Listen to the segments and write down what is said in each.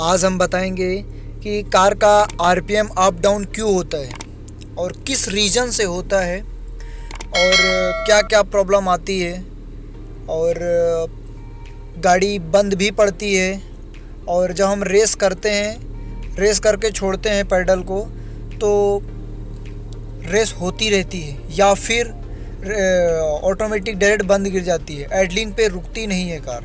आज हम बताएंगे कि कार का आरपीएम अप डाउन क्यों होता है और किस रीज़न से होता है और क्या क्या प्रॉब्लम आती है और गाड़ी बंद भी पड़ती है। और जब हम रेस करते हैं, रेस करके छोड़ते हैं पेडल को, तो रेस होती रहती है या फिर ऑटोमेटिक डायरेक्ट बंद गिर जाती है। आइडलिंग पे रुकती नहीं है कार।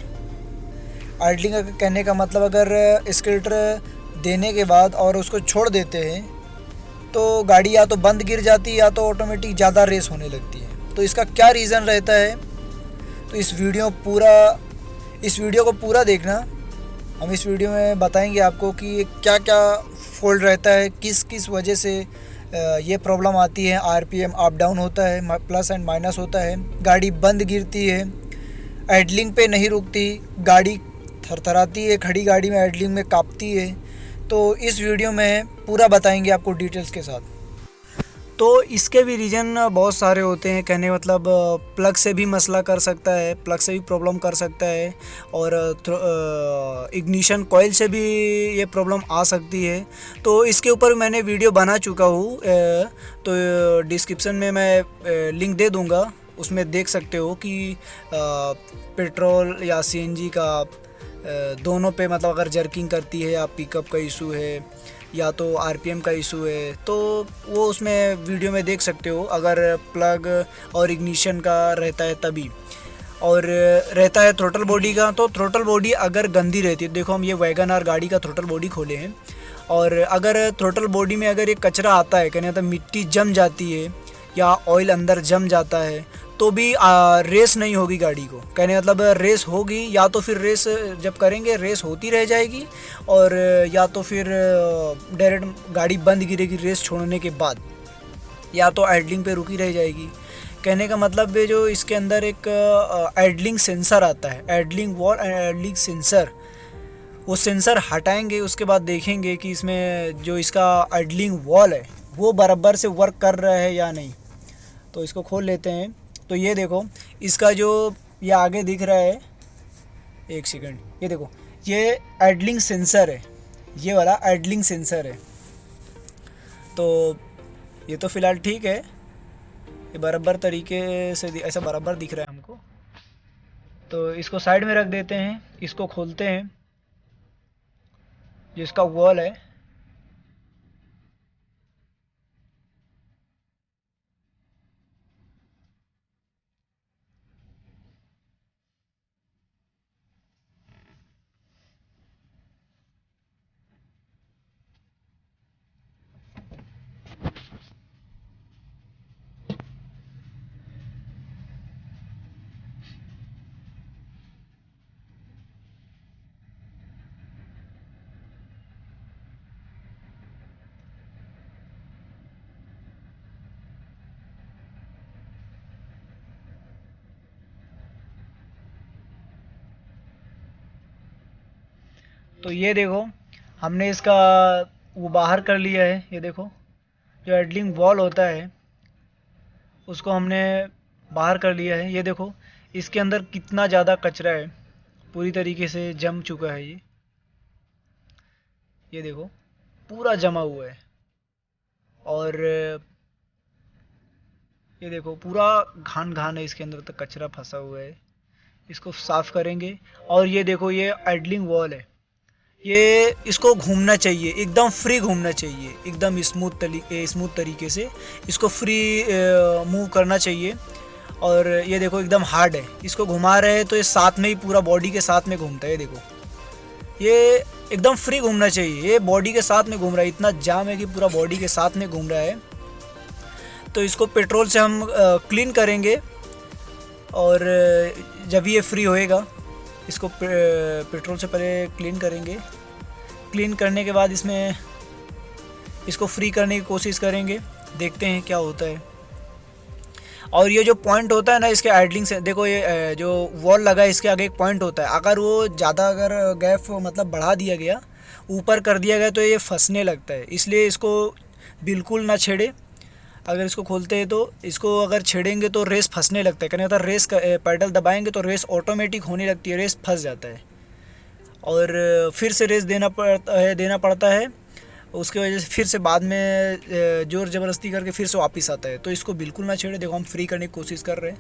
आइडलिंग कहने का मतलब अगर एक्सीलरेटर देने के बाद और उसको छोड़ देते हैं तो गाड़ी या तो बंद गिर जाती है या तो ऑटोमेटिक ज़्यादा रेस होने लगती है। तो इसका क्या रीज़न रहता है, तो इस वीडियो को पूरा देखना। हम इस वीडियो में बताएंगे आपको कि क्या क्या फॉल्ट रहता है, किस किस वजह से ये प्रॉब्लम आती है। आरपीएम अप डाउन होता है, प्लस एंड माइनस होता है, गाड़ी बंद गिरती है, आइडलिंग पे नहीं रुकती, गाड़ी थरथराती है, खड़ी गाड़ी में आइडलिंग में कांपती है। तो इस वीडियो में पूरा बताएंगे आपको डिटेल्स के साथ। तो इसके भी रीज़न बहुत सारे होते हैं। कहने मतलब प्लग से भी मसला कर सकता है, प्लग से भी प्रॉब्लम कर सकता है, और इग्निशन कॉइल से भी ये प्रॉब्लम आ सकती है। तो इसके ऊपर मैंने वीडियो बना चुका हूँ, तो डिस्क्रिप्शन में मैं लिंक दे दूँगा, उसमें देख सकते हो कि पेट्रोल या सीएनजी का दोनों पे मतलब अगर जर्किंग करती है या पिकअप का इशू है या तो आरपीएम का इशू है, तो वो उसमें वीडियो में देख सकते हो। अगर प्लग और इग्निशन का रहता है तभी, और रहता है थ्रोटल बॉडी का, तो थ्रोटल बॉडी अगर गंदी रहती है, देखो हम ये वैगन आर गाड़ी का थ्रोटल बॉडी खोले हैं, और अगर थ्रोटल बॉडी में अगर ये कचरा आता है, कहने मतलब मिट्टी जम जाती है या ऑयल अंदर जम जाता है, तो भी रेस नहीं होगी गाड़ी को। कहने मतलब रेस होगी या तो फिर रेस जब करेंगे रेस होती रह जाएगी, और या तो फिर डायरेक्ट गाड़ी बंद गिरेगी रेस छोड़ने के बाद, या तो आइडलिंग पे रुकी रह जाएगी। कहने का मतलब है जो इसके अंदर एक आइडलिंग सेंसर आता है, idling wall and idling sensor, वो सेंसर हटाएंगे, उसके बाद देखेंगे कि इसमें जो इसका आइडलिंग वॉल है वो बराबर से वर्क कर रहा है या नहीं। तो इसको खोल लेते हैं। तो ये देखो, इसका जो ये आगे दिख रहा है, एक सेकंड, ये देखो, ये आइडलिंग सेंसर है, ये वाला आइडलिंग सेंसर है। तो ये तो फ़िलहाल ठीक है, ये बराबर तरीके से ऐसा बराबर दिख रहा है हमको। तो इसको साइड में रख देते हैं, इसको खोलते हैं, जो इसका वॉल है। तो ये देखो, हमने इसका वो बाहर कर लिया है। ये देखो, जो आइडलिंग वॉल होता है उसको हमने बाहर कर लिया है। ये देखो, इसके अंदर कितना ज़्यादा कचरा है, पूरी तरीके से जम चुका है ये देखो, पूरा जमा हुआ है। और ये देखो, पूरा घान घान है, इसके अंदर तक कचरा फंसा हुआ है। इसको साफ करेंगे। और ये देखो, ये आइडलिंग वॉल है, ये इसको घूमना चाहिए, एकदम फ्री घूमना चाहिए, एकदम स्मूथ तरीके से इसको फ्री मूव करना चाहिए। और ये देखो, एकदम हार्ड है, इसको घुमा रहे हैं तो ये साथ में ही पूरा बॉडी के साथ में घूमता है। ये देखो, ये एकदम फ्री घूमना चाहिए, ये बॉडी के साथ में घूम रहा है, इतना जाम है कि पूरा बॉडी के साथ में घूम रहा है। तो इसको पेट्रोल से हम क्लीन करेंगे, और जब ये फ्री होएगा इसको पेट्रोल से पहले क्लीन करेंगे। क्लीन करने के बाद इसमें इसको फ्री करने की कोशिश करेंगे, देखते हैं क्या होता है। और ये जो पॉइंट होता है ना इसके आइडलिंग से, देखो ये जो वॉल लगा है इसके आगे एक पॉइंट होता है, अगर वो ज़्यादा अगर गैप मतलब बढ़ा दिया गया, ऊपर कर दिया गया, तो ये फंसने लगता है। इसलिए इसको बिल्कुल ना छेड़े। अगर इसको खोलते हैं तो इसको अगर छेड़ेंगे तो रेस फंसने लगता है। कहने होता है रेस का पेडल दबाएंगे तो रेस ऑटोमेटिक होने लगती है, रेस फंस जाता है। और फिर से रेस देना पड़ता है। उसकी वजह से फिर से बाद में ज़ोर ज़बरदस्ती करके फिर से वापस आता है। तो इसको बिल्कुल ना छेड़े। देखो हम फ्री करने की कोशिश कर रहे हैं।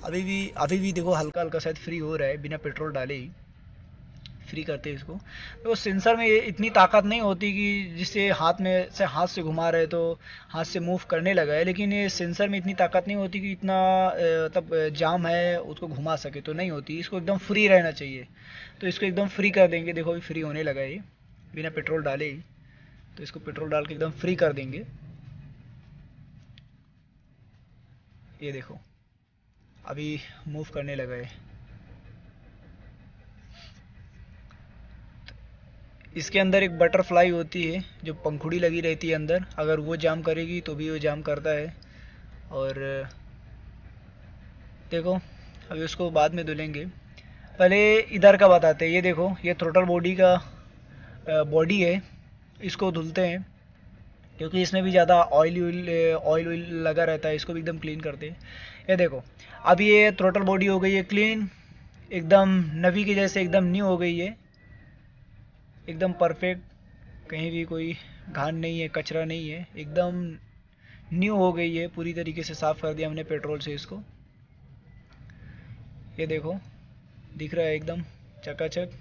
अभी भी देखो हल्का हल्का शायद फ्री हो रहा है, बिना पेट्रोल डाले ही फ्री करते हैं इसको। तो सेंसर में ये इतनी ताकत नहीं होती कि जिससे हाथ से घुमा रहे तो हाथ से मूव करने लगा है, लेकिन ये सेंसर में इतनी ताकत नहीं होती कि इतना तब जाम है उसको घुमा सके, तो नहीं होती। इसको एकदम फ्री रहना चाहिए। तो इसको एकदम फ्री कर देंगे। देखो अभी फ्री होने लगा है ये, बिना पेट्रोल डाले ही। तो इसको पेट्रोल डाल के एकदम फ्री कर देंगे। ये देखो अभी मूव करने लगा है। इसके अंदर एक बटरफ्लाई होती है जो पंखुड़ी लगी रहती है अंदर, अगर वो जाम करेगी तो भी वो जाम करता है। और देखो अभी उसको बाद में धुलेंगे, पहले इधर का बताते हैं। ये देखो ये थ्रोटल बॉडी का बॉडी है, इसको धुलते हैं क्योंकि इसमें भी ज़्यादा ऑयल लगा रहता है। इसको भी एकदम क्लीन करते हैं। ये देखो अब ये थ्रोटल बॉडी हो गई है क्लीन, एकदम नवी के जैसे एकदम न्यू हो गई है, एकदम परफेक्ट। कहीं भी कोई घान नहीं है, कचरा नहीं है, एकदम न्यू हो गई है। पूरी तरीके से साफ़ कर दिया हमने पेट्रोल से इसको। ये देखो दिख रहा है एकदम चकाचक।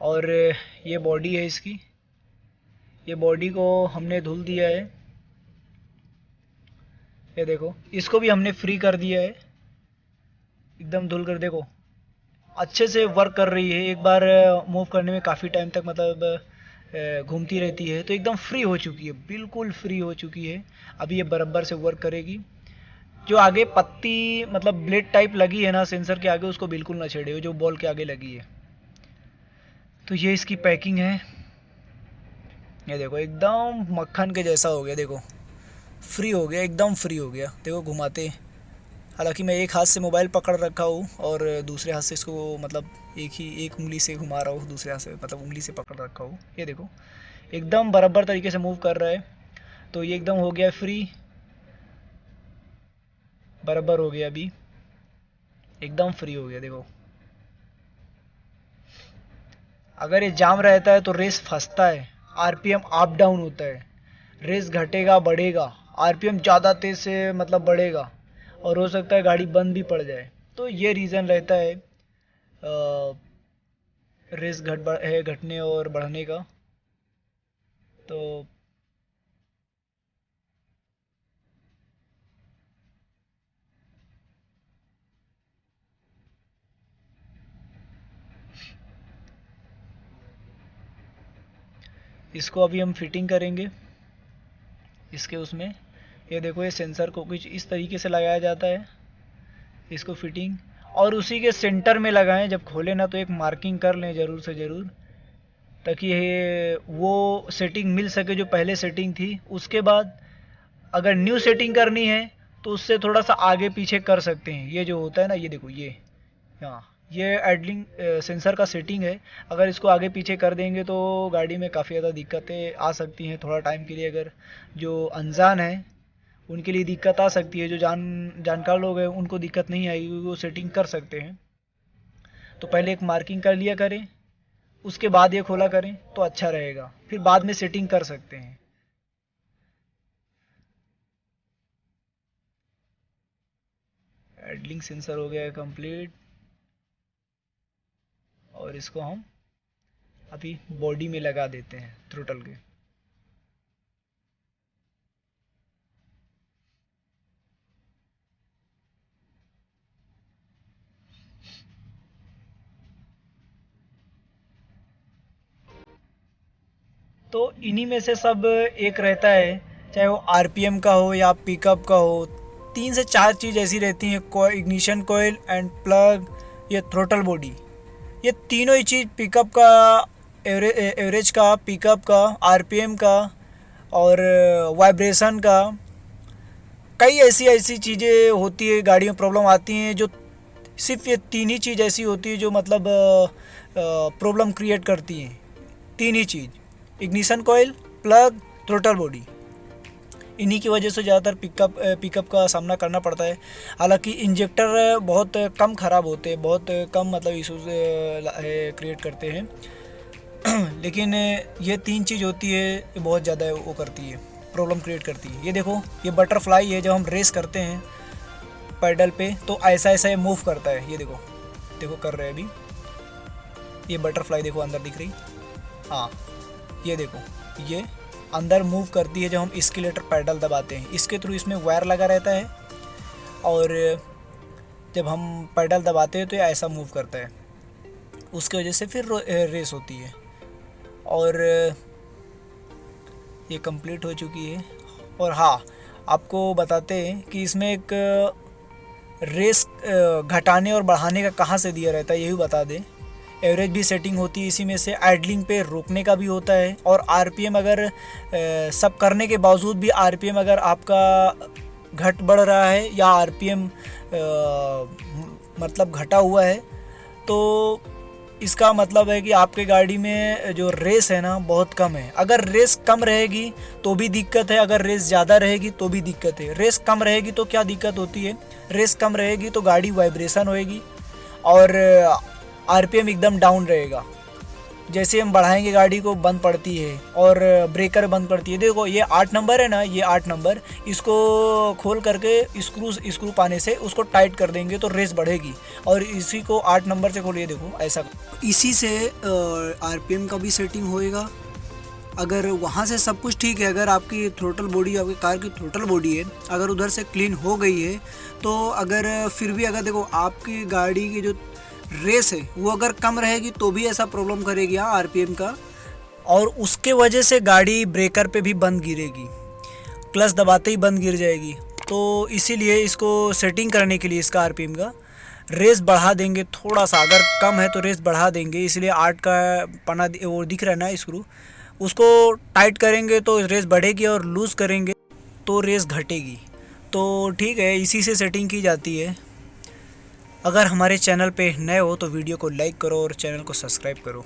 और ये बॉडी है इसकी, ये बॉडी को हमने धुल दिया है। ये देखो इसको भी हमने फ्री कर दिया है, एकदम धुल कर। देखो अच्छे से वर्क कर रही है। एक बार मूव करने में काफ़ी टाइम तक मतलब घूमती रहती है। तो एकदम फ्री हो चुकी है, बिल्कुल फ्री हो चुकी है। अभी ये बराबर से वर्क करेगी। जो आगे पत्ती मतलब ब्लेड टाइप लगी है ना सेंसर के आगे, उसको बिल्कुल ना छेड़े, जो बॉल के आगे लगी है। तो ये इसकी पैकिंग है। ये देखो एकदम मक्खन के जैसा हो गया। देखो फ्री हो गया, एकदम फ्री हो गया। देखो घुमाते, हालांकि मैं एक हाथ से मोबाइल पकड़ रखा हूँ और दूसरे हाथ से इसको मतलब एक उंगली से घुमा रहा हूँ, दूसरे हाथ से मतलब उंगली से पकड़ रखा हूँ। ये देखो एकदम बराबर तरीके से मूव कर रहा है। तो ये एकदम हो गया फ्री, बराबर हो गया। अभी एकदम फ्री हो गया। देखो अगर ये जाम रहता है तो रेस फंसता है, आरपीएम अप डाउन होता है, रेस घटेगा बढ़ेगा, आरपीएम ज़्यादा तेज़ से मतलब बढ़ेगा और हो सकता है गाड़ी बंद भी पड़ जाए। तो ये रीज़न रहता है रेस घटने और बढ़ने का। तो इसको अभी हम फिटिंग करेंगे इसके उसमें। ये देखो ये सेंसर को कुछ इस तरीके से लगाया जाता है, इसको फिटिंग, और उसी के सेंटर में लगाएं। जब खोलें ना तो एक मार्किंग कर लें ज़रूर से ज़रूर, ताकि ये वो सेटिंग मिल सके जो पहले सेटिंग थी। उसके बाद अगर न्यू सेटिंग करनी है तो उससे थोड़ा सा आगे पीछे कर सकते हैं। ये जो होता है ना, ये देखो ये, हाँ ये एडलिंग सेंसर का सेटिंग है। अगर इसको आगे पीछे कर देंगे तो गाड़ी में काफ़ी ज़्यादा दिक्कतें आ सकती हैं थोड़ा टाइम के लिए। अगर जो अनजान है उनके लिए दिक्कत आ सकती है, जो जानकार लोग हैं उनको दिक्कत नहीं आएगी, वो सेटिंग कर सकते हैं। तो पहले एक मार्किंग कर लिया करें, उसके बाद ये खोला करें तो अच्छा रहेगा, फिर बाद में सेटिंग कर सकते हैं। एडलिंग सेंसर हो गया है कंप्लीट, और इसको हम अभी बॉडी में लगा देते हैं थ्रोटल के। तो इन्हीं में से सब एक रहता है, चाहे वो आरपीएम का हो या पिकअप का हो। 3 से 4 चीज़ ऐसी रहती हैं, इग्निशन कोयल एंड प्लग, ये थ्रोटल बॉडी, ये तीनों ही चीज़ पिकअप का, एवरेज का, पिकअप का, आरपीएम का और वाइब्रेशन का, कई ऐसी ऐसी चीज़ें होती है गाड़ी में प्रॉब्लम आती हैं, जो सिर्फ ये तीन ही चीज़ ऐसी होती है जो मतलब प्रॉब्लम क्रिएट करती हैं। तीन ही चीज़, इग्निशन कोयल, प्लग, थ्रोटल बॉडी। इन्हीं की वजह से ज़्यादातर पिकअप का सामना करना पड़ता है। हालांकि इंजेक्टर बहुत कम ख़राब होते हैं, बहुत कम मतलब इशूज़ क्रिएट करते हैं लेकिन ये 3 चीज़ होती है, ये बहुत ज़्यादा वो करती है, प्रॉब्लम क्रिएट करती है। ये देखो, ये बटरफ्लाई है, जब हम रेस करते हैं पैडल पे तो ऐसा ऐसा ये मूव करता है। ये देखो, देखो कर रहे हैं अभी, ये बटरफ्लाई देखो अंदर दिख रही, हाँ ये देखो, ये अंदर मूव करती है जब हम एस्केलेटर पैडल दबाते हैं। इसके थ्रू इसमें वायर लगा रहता है और जब हम पैडल दबाते हैं तो ये ऐसा मूव करता है, उसकी वजह से फिर रेस होती है। और ये कंप्लीट हो चुकी है। और हाँ, आपको बताते हैं कि इसमें एक रेस घटाने और बढ़ाने का कहाँ से दिया रहता है, ये भी बता दें। एवरेज भी सेटिंग होती है इसी में से, आइडलिंग पे रोकने का भी होता है, और आरपीएम अगर सब करने के बावजूद भी आरपीएम अगर आपका घट बढ़ रहा है या आरपीएम मतलब घटा हुआ है तो इसका मतलब है कि आपके गाड़ी में जो रेस है ना बहुत कम है। अगर रेस कम रहेगी तो भी दिक्कत है, अगर रेस ज़्यादा रहेगी तो भी दिक्कत है। रेस कम रहेगी तो क्या दिक्कत होती है, रेस कम रहेगी तो गाड़ी वाइब्रेशन होएगी और आरपीएम एकदम डाउन रहेगा। जैसे हम बढ़ाएंगे गाड़ी को बंद पड़ती है और ब्रेकर बंद पड़ती है। देखो ये 8 नंबर है ना, ये 8 नंबर, इसको खोल करके स्क्रू पाने से उसको टाइट कर देंगे तो रेस बढ़ेगी। और इसी को 8 नंबर से खोलिए, देखो ऐसा, इसी से आरपीएम का भी सेटिंग होएगा। अगर वहाँ से सब कुछ ठीक है, अगर आपकी थ्रोटल बॉडी, आपकी कार की थ्रोटल बॉडी है, अगर उधर से क्लीन हो गई है तो अगर फिर भी अगर देखो आपकी गाड़ी की जो रेस है वो अगर कम रहेगी तो भी ऐसा प्रॉब्लम करेगी आरपीएम का, और उसके वजह से गाड़ी ब्रेकर पे भी बंद गिरेगी, क्लच दबाते ही बंद गिर जाएगी। तो इसीलिए इसको सेटिंग करने के लिए इसका आरपीएम का रेस बढ़ा देंगे थोड़ा सा, अगर कम है तो रेस बढ़ा देंगे। इसलिए 8 का पना वो दिख रहा है ना स्क्रू, उसको टाइट करेंगे तो रेस बढ़ेगी और लूज़ करेंगे तो रेस घटेगी। तो ठीक है, इसी से सेटिंग की जाती है। अगर हमारे चैनल पे नए हो तो वीडियो को लाइक करो और चैनल को सब्सक्राइब करो।